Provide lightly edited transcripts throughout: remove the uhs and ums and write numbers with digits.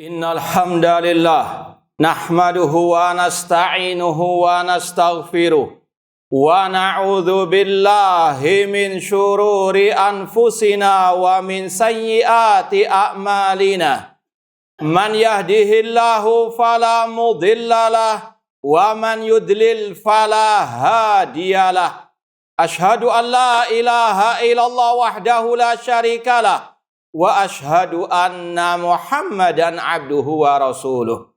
Innal hamdalillah nahmaduhu wa nasta'inuhu wa nastaghfiruh wa na'udzu billahi min syururi anfusina wa min sayyiati a'malina. Man yahdihillahu fala mudhillalah wa man yudlil fala hadiyalah. Ashhadu an la ilaha illallah wahdahu la syarikalah wa ashhadu anna Muhammadan abduhu wa rasuluh.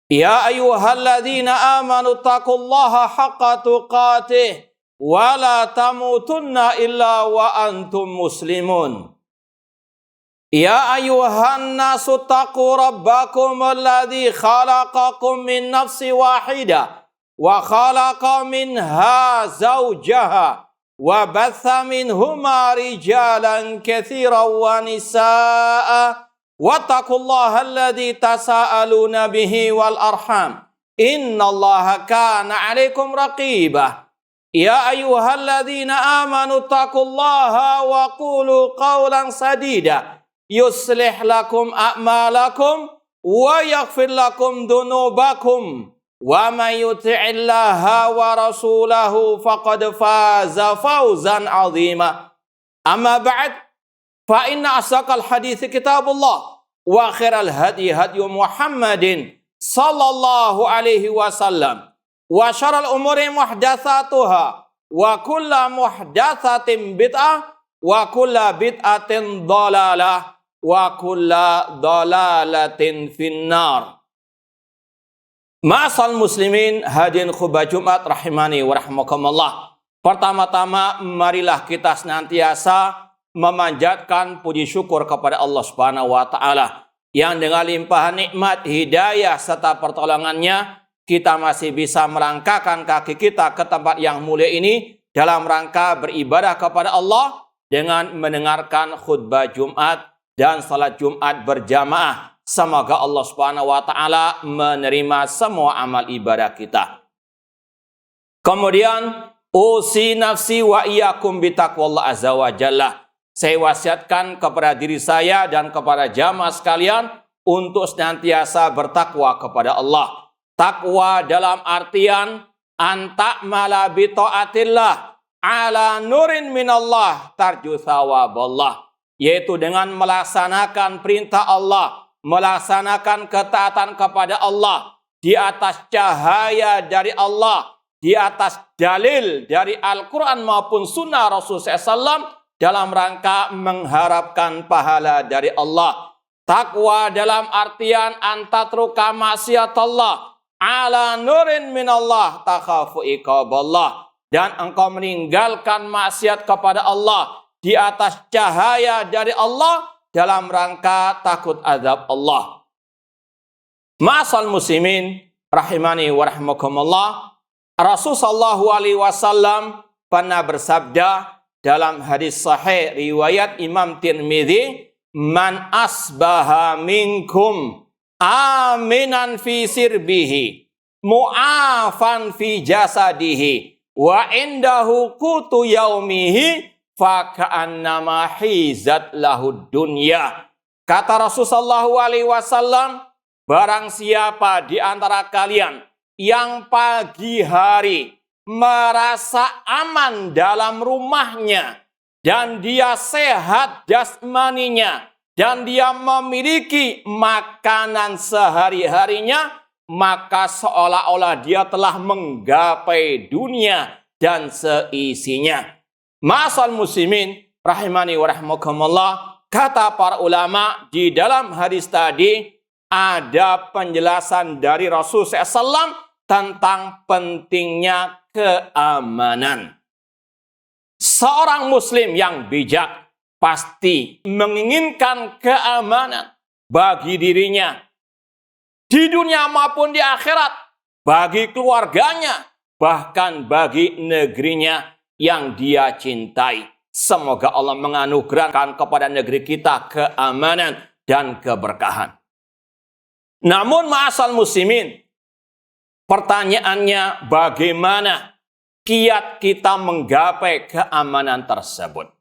Ya ayyuhalladzina amanu taqullaha haqqa tuqatih wa la tamutunna illa wa antum muslimun. Ya ayyuhan nasu taqu rabbakum alladzi khalaqakum min nafsin wahidah wa khalaqa minha zawjaha wa batha minhuma rijalan katsiran wa nisaa'a wattaqullaha alladzi tasaaluna bihi wal arham innallaha kana 'alaikum raqibah. Ya ayyuhalladzina amanu taqullaha wa qulu qawlan sadida yuslih lakum a'malakum wa yaghfir lakum dhunubakum wa may yuti'illaha wa rasulahu faqad faza fawzan 'azima. Amma ba'd, fa inna asdaqal hadithi kitabullah wa khairal hadi hadyu Muhammadin sallallahu alaihi wasallam wa syarrul umuri muhdatsatuha wa kullu muhdatsatin bid'ah wa kullu bid'atin dhalalah wa kullu dhalalatin finnar. Ma'asal muslimin hadirin khutbah Jumat rahimani wa rahmakumullah. Pertama-tama marilah kita senantiasa memanjatkan puji syukur kepada Allah Subhanahu wa taala yang dengan limpahan nikmat, hidayah serta pertolongannya kita masih bisa melangkahkan kaki kita ke tempat yang mulia ini dalam rangka beribadah kepada Allah dengan mendengarkan khutbah Jumat dan salat Jumat berjamaah. Semoga Allah Subhanahu wa taala menerima semua amal ibadah kita. Kemudian usi nafsi wa iyyakum bitaqwallah azza wa jalla. Saya wasiatkan kepada diri saya dan kepada jamaah sekalian untuk senantiasa bertakwa kepada Allah. Takwa dalam artian anta'mala bi taatillah ala nurin minallah tarju thawaballah, yaitu dengan melaksanakan perintah Allah, melaksanakan ketaatan kepada Allah di atas cahaya dari Allah, di atas dalil dari Al-Quran maupun sunnah Rasulullah SAW dalam rangka mengharapkan pahala dari Allah. Takwa dalam artian antatruka maksiat Allah ala nurin minallah takhafu iqaballah, dan engkau meninggalkan maksiat kepada Allah di atas cahaya dari Allah dalam rangka takut azab Allah. Ma'asal muslimin rahimani wa rahmakumullah. Rasul sallallahu alaihi wasallam pernah bersabda dalam hadis sahih riwayat Imam Tirmidzi, man asbaha minkum aminan fi sirbihi mu'afan fi jasadihi wa indahu qutu yaumihi faka'annama hizat lahud dunya. Kata Rasulullah SAW, barang siapa di antara kalian yang pagi hari merasa aman dalam rumahnya dan dia sehat jasmaninya dan dia memiliki makanan sehari-harinya, maka seolah-olah dia telah menggapai dunia dan seisinya. Ma'asal muslimin rahimani wa rahmakumullah, kata para ulama di dalam hadis tadi ada penjelasan dari Rasul SAW tentang pentingnya keamanan. Seorang muslim yang bijak pasti menginginkan keamanan bagi dirinya di dunia maupun di akhirat, bagi keluarganya, bahkan bagi negerinya yang dia cintai. Semoga Allah menganugerahkan kepada negeri kita keamanan dan keberkahan. Namun ma'asal muslimin, pertanyaannya bagaimana kiat kita menggapai keamanan tersebut?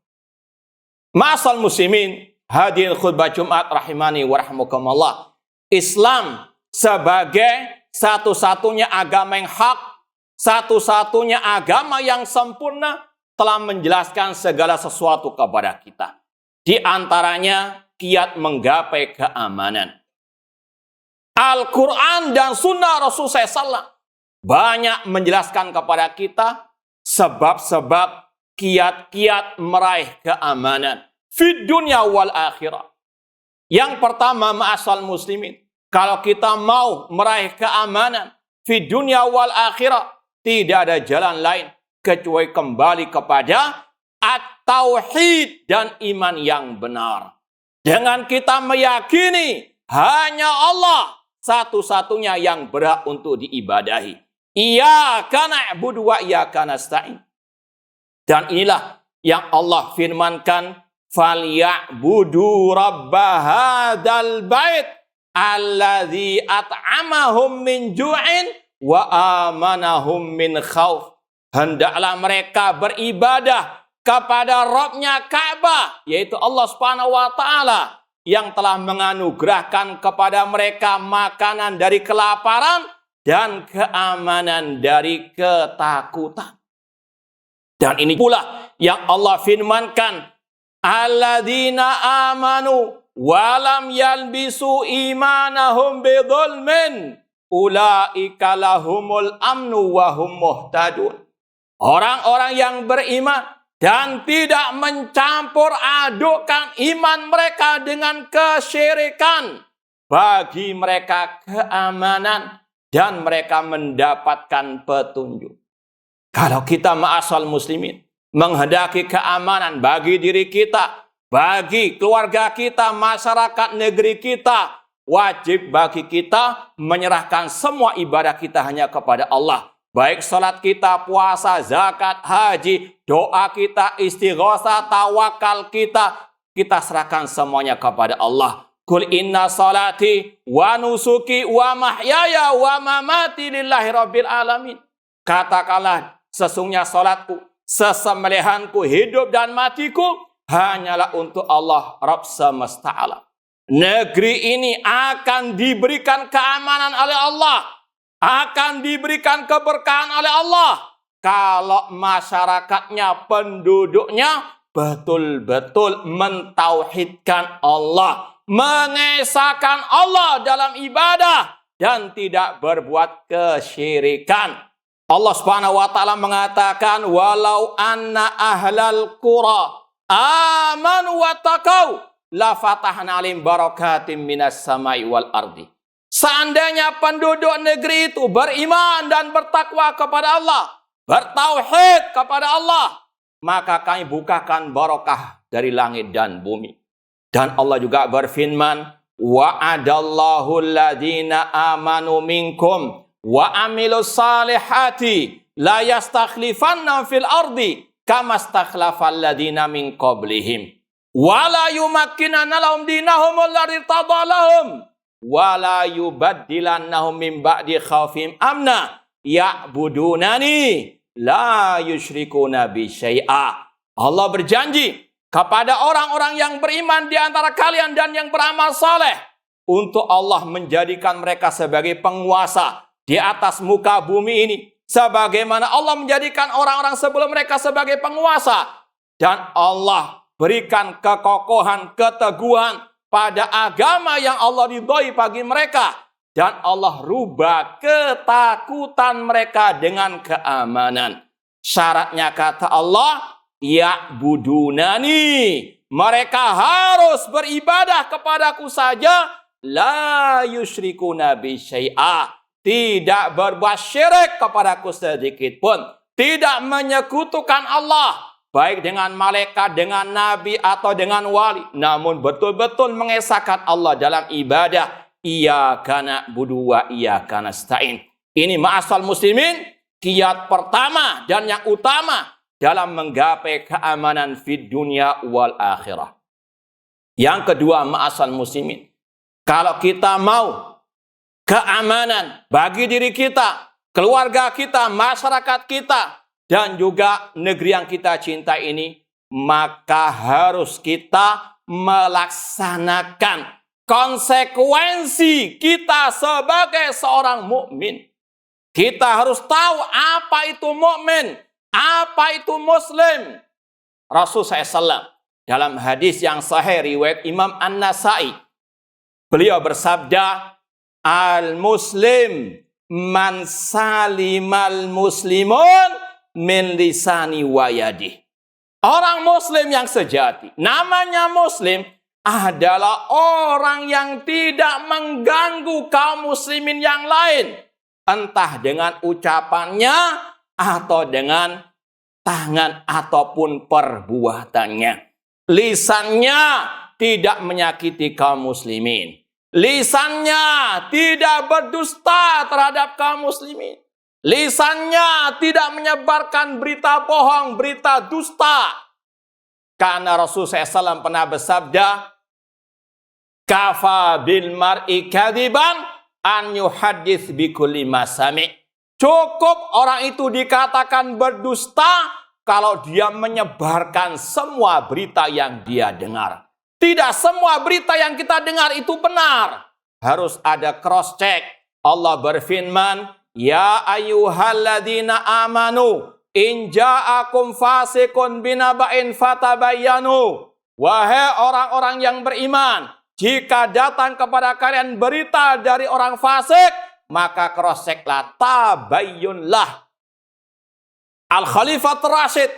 Ma'asal muslimin, hadirin khutbah Jumat rahimani wa rahmakumullah. Islam sebagai satu-satunya agama yang hak, satu-satunya agama yang sempurna, telah menjelaskan segala sesuatu kepada kita. Di antaranya kiat menggapai keamanan. Al-Quran dan Sunnah Rasulullah SAW banyak menjelaskan kepada kita sebab-sebab kiat-kiat meraih keamanan fid dunya wal akhirah. Yang pertama, ma'asal muslimin, kalau kita mau meraih keamanan fid dunya wal akhirah, tidak ada jalan lain kecuali kembali kepada at-tauhid dan iman yang benar. Dengan kita meyakini hanya Allah satu-satunya yang berhak untuk diibadahi. Iyyaka na'budu wa iyyaka nasta'in. Dan inilah yang Allah firmankan, falyabudu rabba hadzal bait alladzi at'amahum min ju'in wa amanahum min khauf. Hendaklah mereka beribadah kepada Rabb-Nya Ka'bah, yaitu Allah Subhanahu wa taala, yang telah menganugerahkan kepada mereka makanan dari kelaparan dan keamanan dari ketakutan. Dan ini pula yang Allah firmankan, alladzina amanu walam yalbisu imanahum bidzulmin ulaika lahumul amnu wa hum muhtadun. Orang-orang yang beriman dan tidak mencampur adukkan iman mereka dengan kesyirikan, bagi mereka keamanan dan mereka mendapatkan petunjuk. Kalau kita ma'asal muslimin menghendaki keamanan bagi diri kita, bagi keluarga kita, masyarakat negeri kita, wajib bagi kita menyerahkan semua ibadah kita hanya kepada Allah. Baik salat kita, puasa, zakat, haji, doa kita, istighatsah, tawakal kita serahkan semuanya kepada Allah. Qul inna salati wa nusuki wa mahyaya wa mamati lillahi rabbil alamin. Katakanlah, sesungguhnya salatku, sesembelihanku, hidup dan matiku hanyalah untuk Allah, Rabb semesta alam. Negeri ini akan diberikan keamanan oleh Allah, akan diberikan keberkahan oleh Allah kalau masyarakatnya, penduduknya betul-betul mentauhidkan Allah, mengesahkan Allah dalam ibadah dan tidak berbuat kesyirikan. Allah Subhanahu wa taala mengatakan, walau anna ahlal qura amanu wa taqau la fatahna alim barakatim minas samai wal ardi. Seandainya penduduk negeri itu beriman dan bertakwa kepada Allah, bertauhid kepada Allah, maka kami bukakan barakah dari langit dan bumi. Dan Allah juga berfirman, wa'adallahu alladhina amanu minkum wa amilus salihati la yastakhlifannahum fil ardi kama stakhlafal ladina min qablihim wa la yumakkinanna lahum dinahum alladzi irtada lahum wa la yubaddilannahum min ba'di khaufihim amna ya'budunani la yusyrikuna bi syai'a. Allah berjanji kepada orang-orang yang beriman di antara kalian dan yang beramal saleh untuk Allah menjadikan mereka sebagai penguasa di atas muka bumi ini, sebagaimana Allah menjadikan orang-orang sebelum mereka sebagai penguasa. Dan Allah berikan kekokohan, keteguhan pada agama yang Allah ridhoi bagi mereka. Dan Allah rubah ketakutan mereka dengan keamanan. Syaratnya kata Allah, ya'budunani, mereka harus beribadah kepadaku saja, la yusyrikuna bi syai'a, tidak berbuat syirik kepadaku sedikit pun, tidak menyekutukan Allah, baik dengan malaikat, dengan nabi, atau dengan wali, namun betul-betul mengesahkan Allah dalam ibadah. Iyyaka na'budu wa iyyaka nasta'in. Ini ma'asal muslimin, kiat pertama dan yang utama dalam menggapai keamanan fid dunya wal akhirah. Yang kedua, ma'asal muslimin, kalau kita mau keamanan bagi diri kita, keluarga kita, masyarakat kita, dan juga negeri yang kita cintai ini, maka harus kita melaksanakan konsekuensi kita sebagai seorang mukmin. Kita harus tahu apa itu mukmin, apa itu muslim. Rasul SAW dalam hadis yang sahih riwayat Imam An-Nasai, beliau bersabda, al-muslim man salimal muslimun min lisani wa yadih. Orang muslim yang sejati, namanya muslim, adalah orang yang tidak mengganggu kaum muslimin yang lain. Entah dengan ucapannya atau dengan tangan ataupun perbuatannya. Lisannya tidak menyakiti kaum muslimin. Lisannya tidak berdusta terhadap kaum muslimin. Lisannya tidak menyebarkan berita bohong, berita dusta. Karena Rasulullah SAW pernah bersabda, kafa bil mar'i kadiban an yuhaddits bi kulli ma sami'. Cukup orang itu dikatakan berdusta kalau dia menyebarkan semua berita yang dia dengar. Tidak semua berita yang kita dengar itu benar. Harus ada cross check. Allah berfirman, ya ayyuhalladzina amanu in ja'akum fasiqun binaba'in fatabayyanu. Wahai orang-orang yang beriman, jika datang kepada kalian berita dari orang fasik, maka cross-checklah, tabayyunlah. Al-Khalifah Rasyid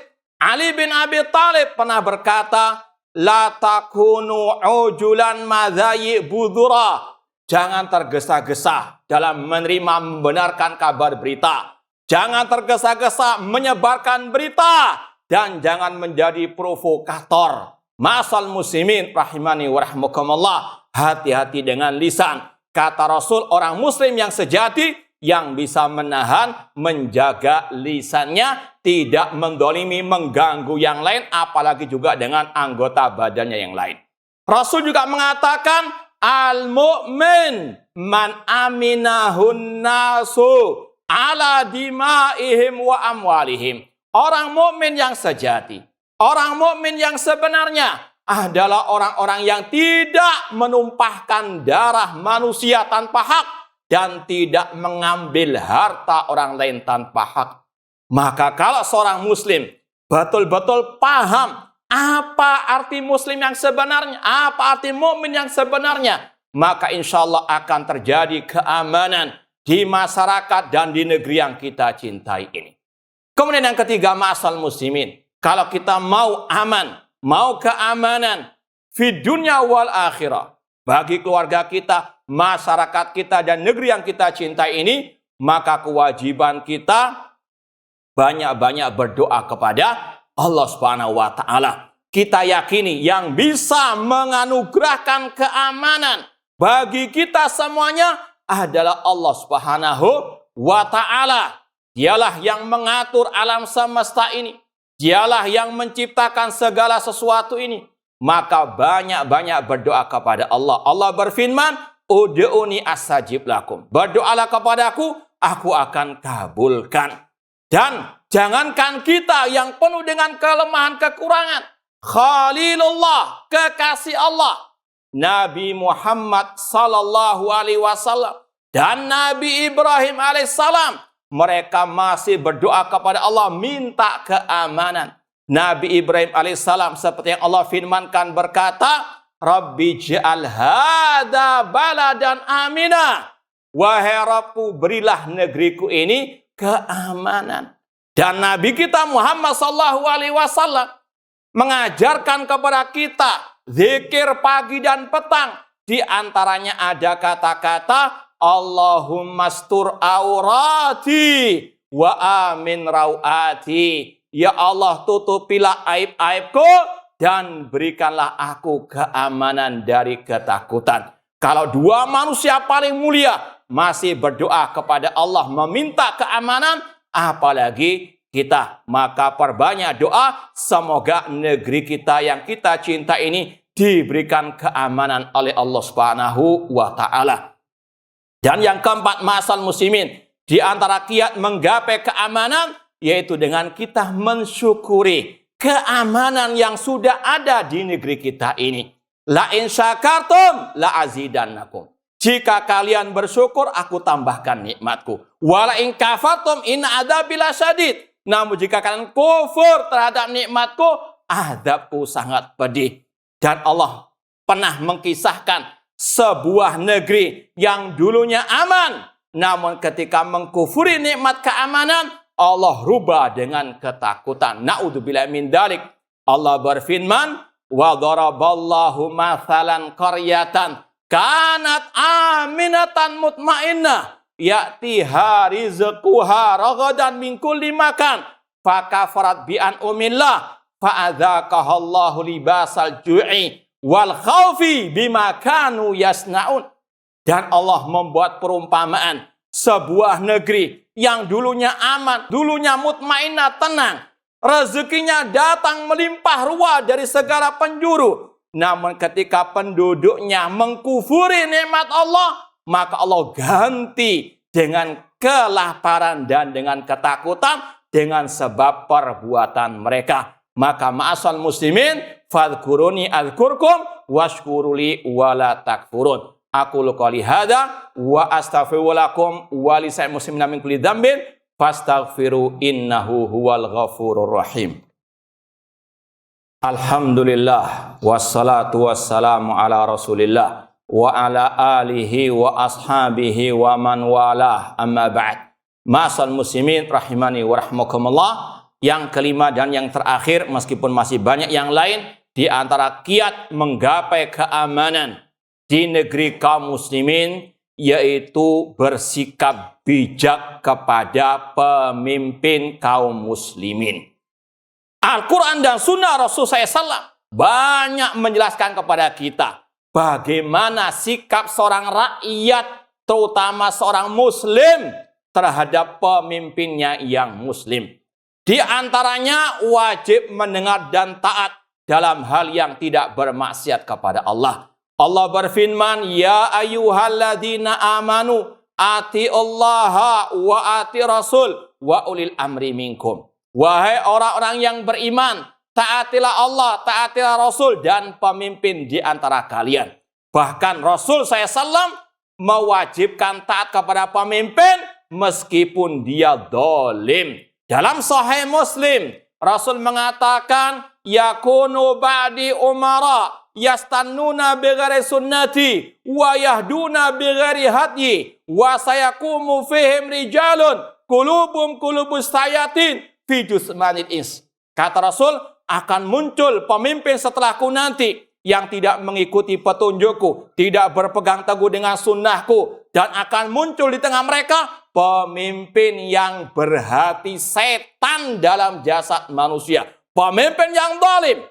Ali bin Abi Thalib pernah berkata, la takunu ujulan madhayi budura. Jangan tergesa-gesa dalam menerima membenarkan kabar berita. Jangan tergesa-gesa menyebarkan berita. Dan jangan menjadi provokator. Ma'asal muslimin rahimani wa rahmukumullah, hati-hati dengan lisan. Kata Rasul, orang muslim yang sejati yang bisa menahan, menjaga lisannya, tidak mendolimi, mengganggu yang lain, apalagi juga dengan anggota badannya yang lain. Rasul juga mengatakan, al-mu'min man aminahun nasu ala dima'ihim wa amwalihim. Orang mukmin yang sejati, orang mukmin yang sebenarnya adalah orang-orang yang tidak menumpahkan darah manusia tanpa hak dan tidak mengambil harta orang lain tanpa hak. Maka kalau seorang muslim betul-betul paham apa arti muslim yang sebenarnya, apa arti mukmin yang sebenarnya, maka insya Allah akan terjadi keamanan di masyarakat dan di negeri yang kita cintai ini. Kemudian yang ketiga, ma'asal muslimin, kalau kita mau aman, mau keamanan fi dunya wal akhirah, bagi keluarga kita, masyarakat kita, dan negeri yang kita cintai ini, maka kewajiban kita banyak-banyak berdoa kepada Allah Subhanahu wa Ta'ala. Kita yakini yang bisa menganugerahkan keamanan bagi kita semuanya adalah Allah Subhanahu wa Ta'ala. Dialah yang mengatur alam semesta ini. Dialah yang menciptakan segala sesuatu ini. Maka banyak-banyak berdoa kepada Allah. Allah berfirman, ud'uni astajib lakum. Berdoalah kepadaku, aku akan kabulkan. Dan jangankan kita yang penuh dengan kelemahan kekurangan. Khalilullah, kekasih Allah, Nabi Muhammad sallallahu alaihi wasallam dan Nabi Ibrahim alaihissalam, mereka masih berdoa kepada Allah minta keamanan. Nabi Ibrahim alaihissalam seperti yang Allah firmankan berkata, Rabbi ja'al hadza baladan amina. Wahai Rabbku, berilah negeriku ini keamanan. Dan Nabi kita Muhammad sallallahu alaihi wasallam mengajarkan kepada kita zikir pagi dan petang. Di antaranya ada kata-kata Allahumma stur aurati wa amin rawati. Ya Allah, tutupilah aib-aibku dan berikanlah aku keamanan dari ketakutan. Kalau dua manusia paling mulia masih berdoa kepada Allah meminta keamanan, apalagi kita. Maka perbanyak doa, semoga negeri kita yang kita cinta ini diberikan keamanan oleh Allah Subhanahu wa Ta'ala. Dan yang keempat, ma'asal muslimin, di antara kiat menggapai keamanan, yaitu dengan kita mensyukuri keamanan yang sudah ada di negeri kita ini. La in syakartum la azidannakum. Jika kalian bersyukur, aku tambahkan nikmatku. Wala in kafartum inna adzabi lasyadid. Namun jika kalian kufur terhadap nikmatku, azabku sangat pedih. Dan Allah pernah mengkisahkan sebuah negeri yang dulunya aman, namun ketika mengkufuri nikmat keamanan, Allah rubah dengan ketakutan. Na'udzubillahi min dzalik. Allah berfirman, wa daraballahu mathalan qaryatan kanat aminatan mutmainnah ya'tiha rizquha ragadan min kulli makan fakafarat bi an'umillah fa'adzaqahallahu libasal ju'i wal khaufi bima kanu yasnaun. Dan Allah membuat perumpamaan sebuah negeri yang dulunya aman, dulunya mutmainnah, tenang, rezekinya datang melimpah ruah dari segala penjuru. Namun ketika penduduknya mengkufuri nikmat Allah, maka Allah ganti dengan kelaparan dan dengan ketakutan dengan sebab perbuatan mereka. Maka ma'asal muslimin, fadhkuruni adzkurkum washkuruli wala takfurun. Aku qouli hadza wa astaghfirullakum wa li sa'il muslimina min kulli dzambin fastaghfiru innahu huwal ghafurur rahim. Alhamdulillah wassalatu wassalamu ala Rasulillah wa ala alihi wa ashabihi wa man walah, amma ba'd. Ma'asal muslimin rahimani wa rahmakumullah. Yang kelima dan yang terakhir, meskipun masih banyak yang lain, di antara kiat menggapai keamanan di negeri kaum muslimin, yaitu bersikap bijak kepada pemimpin kaum muslimin. Al-Quran dan Sunnah Rasul SAW banyak menjelaskan kepada kita bagaimana sikap seorang rakyat, terutama seorang muslim, terhadap pemimpinnya yang muslim. Di antaranya wajib mendengar dan taat dalam hal yang tidak bermaksiat kepada Allah. Allah berfirman, ya ayyuhalladzina amanu atiullaha wa ati rasul wa ulil amri minkum. Wahai orang-orang yang beriman, taatilah Allah, taatilah Rasul dan pemimpin di antara kalian. Bahkan Rasul SAW mewajibkan taat kepada pemimpin meskipun dia zalim. Dalam Sahih Muslim, Rasul mengatakan, yakunu ba'di umara yastannuna bighairi sunnati wa yahduna bighairi hadyi wa sayaqumu fihim rijalun qulubus sayatin fi jusmanil ins. Kata Rasul, akan muncul pemimpin setelahku nanti yang tidak mengikuti petunjukku, tidak berpegang teguh dengan sunnahku, dan akan muncul di tengah mereka pemimpin yang berhati setan dalam jasad manusia, pemimpin yang zalim.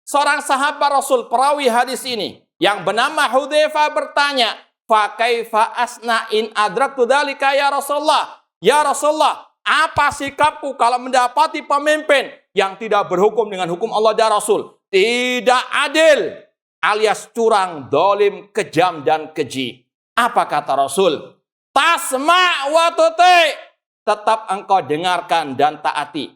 Seorang sahabat Rasul, perawi hadis ini, yang bernama Hudzaifah bertanya, fa kaifa asna in adraktu dzalika ya Rasulullah? Ya Rasulullah, apa sikapku kalau mendapati pemimpin yang tidak berhukum dengan hukum Allah dan Rasul, tidak adil, alias curang, zalim, kejam dan keji? Apa kata Rasul? Tasma' wa tuti', tetap engkau dengarkan dan taati.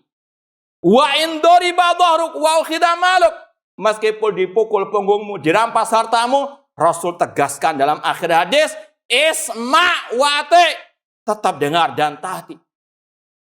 Wa in duriba dhahruk wa ukhidha maluk, meskipun dipukul punggungmu, dirampas hartamu, Rasul tegaskan dalam akhir hadis, isma' wa ati', tetap dengar dan taati.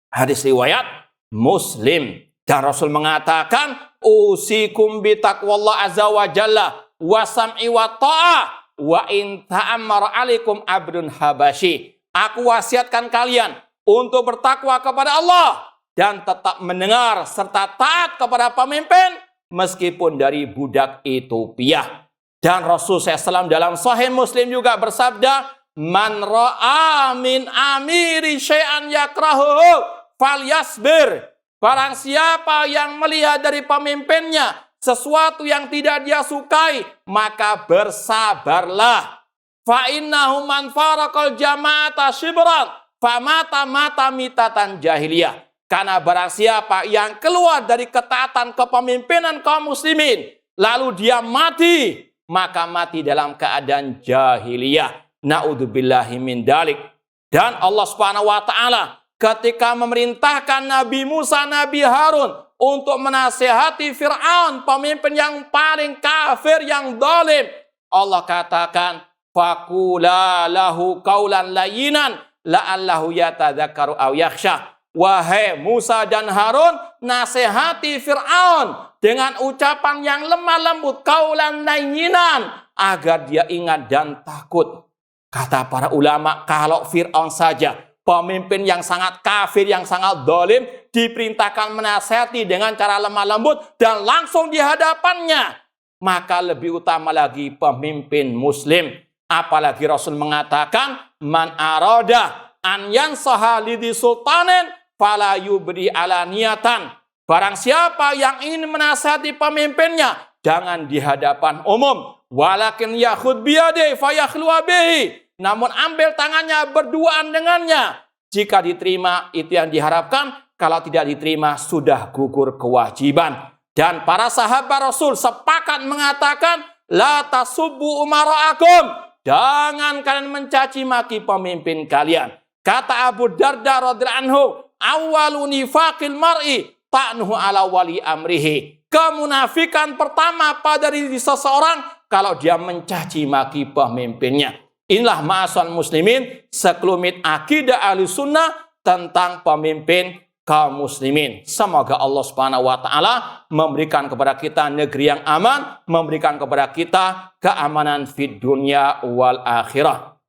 Hadis riwayat Muslim. Dan Rasul mengatakan, usikum bi taqwallah azza wa jalla wa sam'i wa ta'ah wa in ta'ammar alaikum abdun habasyi. Aku wasiatkan kalian untuk bertakwa kepada Allah dan tetap mendengar serta taat kepada pemimpin meskipun dari budak Ethiopia. Dan Rasul SAW dalam Sahih Muslim juga bersabda, man ra'a min amiri syai'an yakrahuhu falyasbir. Barang siapa yang melihat dari pemimpinnya sesuatu yang tidak dia sukai, maka bersabarlah. Fa innahu man faraqal jama'ata shibran famata mata mitatan jahiliyah. Karena barang siapa yang keluar dari ketaatan kepemimpinan kaum muslimin, lalu dia mati, maka mati dalam keadaan jahiliyah. Na'udzubillahi min dalik. Dan Allah Subhanahu wa taala ketika memerintahkan Nabi Musa, Nabi Harun untuk menasihati Fir'aun, pemimpin yang paling kafir, yang zalim. Allah katakan, faqula lahu qaulan layyinan la'allahu yatadzakkaru aw yakhsha. Wahai Musa dan Harun, nasihati Fir'aun dengan ucapan yang lemah lembut, qaulan layyinan, agar dia ingat dan takut. Kata para ulama, kalau Fir'aun saja, pemimpin yang sangat kafir, yang sangat zalim, diperintahkan menasihati dengan cara lemah lembut dan langsung di hadapannya, maka lebih utama lagi pemimpin muslim. Apalagi Rasul mengatakan, man arada an yansaha lidhi sultanin fala yubdi alaniyatan. Barang siapa yang ingin menasihati pemimpinnya, jangan di hadapan umum. Walakin yakhud biyadi fayakhluwa bihi. Namun ambil tangannya, berduaan dengannya. Jika diterima, itu yang diharapkan. Kalau tidak diterima, sudah gugur kewajiban. Dan para sahabat Rasul sepakat mengatakan, la tasubbu umara'akum. Jangan kalian mencaci maki pemimpin kalian. Kata Abu Darda radhiyallahu anhu, awwalu nifaqil mar'i ta'nuhu ala wali amrihi. Kemunafikan pertama pada diri seseorang kalau dia mencaci maki pemimpinnya. Inilah ma'asal muslimin, sekelumit akidah Ahlussunnah tentang pemimpin kaum muslimin. Semoga Allah Subhanahu wa taala memberikan kepada kita negeri yang aman, memberikan kepada kita keamanan fid dunya wal akhirah.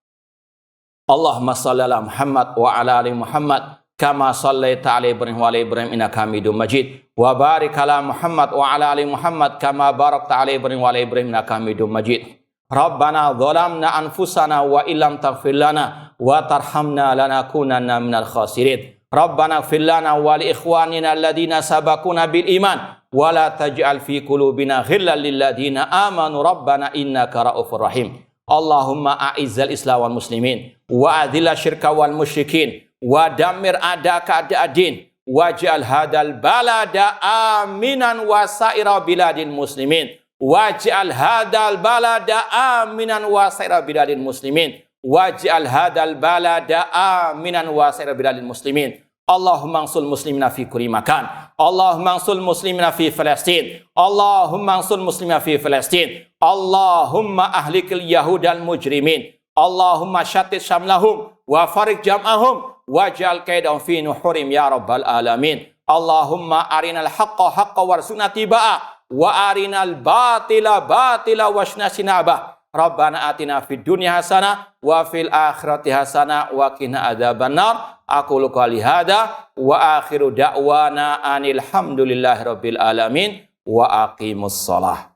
Allahumma shalli ala Muhammad wa ala ali Muhammad kama shallaita ala Ibrahim wa ala Ibrahim innaka Hamidum Majid. Wa barik ala Muhammad wa ala ali Muhammad kama barakta ala Ibrahim wa ala Ibrahim innaka Hamidum Majid. Rabbana zalamna anfusana wa illam taghfir lana wa tarhamna lanakunanna minal khasirin. Rabbana ighfir lana wa li ikhwanina alladhina sabaquna bil iman wa la taj'al fi qulubina ghillan lil ladzina amanu rabbana innaka raufur rahim. Allahumma a'izzal Islam wal muslimin wa adhil syirka wal musyrikin wa dammir a'daka a'da'ad-din waj'al hadzal balada aminan wa sa'ira biladil muslimin. Waj'al hadzal balada aminan wa sa'ira biladil muslimin. Waj'al hadzal balada aminan wa sa'ira biladil muslimin. Allahumma ansul muslimina fi kulli makan. Allahumma ansul muslimina fi Palestin. Allahumma ansul muslimina fi Palestin. Allahumma ahlikil yahudal mujrimin. Allahumma syatit syamlahum wa farik jam'ahum waj'al kaidahum fi nuhurim ya rabbal alamin. Allahumma arinal haqqa haqqa warzuqna tibaa wa arinal batila batila wasna sinabah. Rabbana atina fid dunya hasanah wa fil akhirati hasanah wa qina adzabannar. Aqulu qouli hadza wa akhiru da'wana anil hamdulillahi rabbil alamin wa aqimus shalah.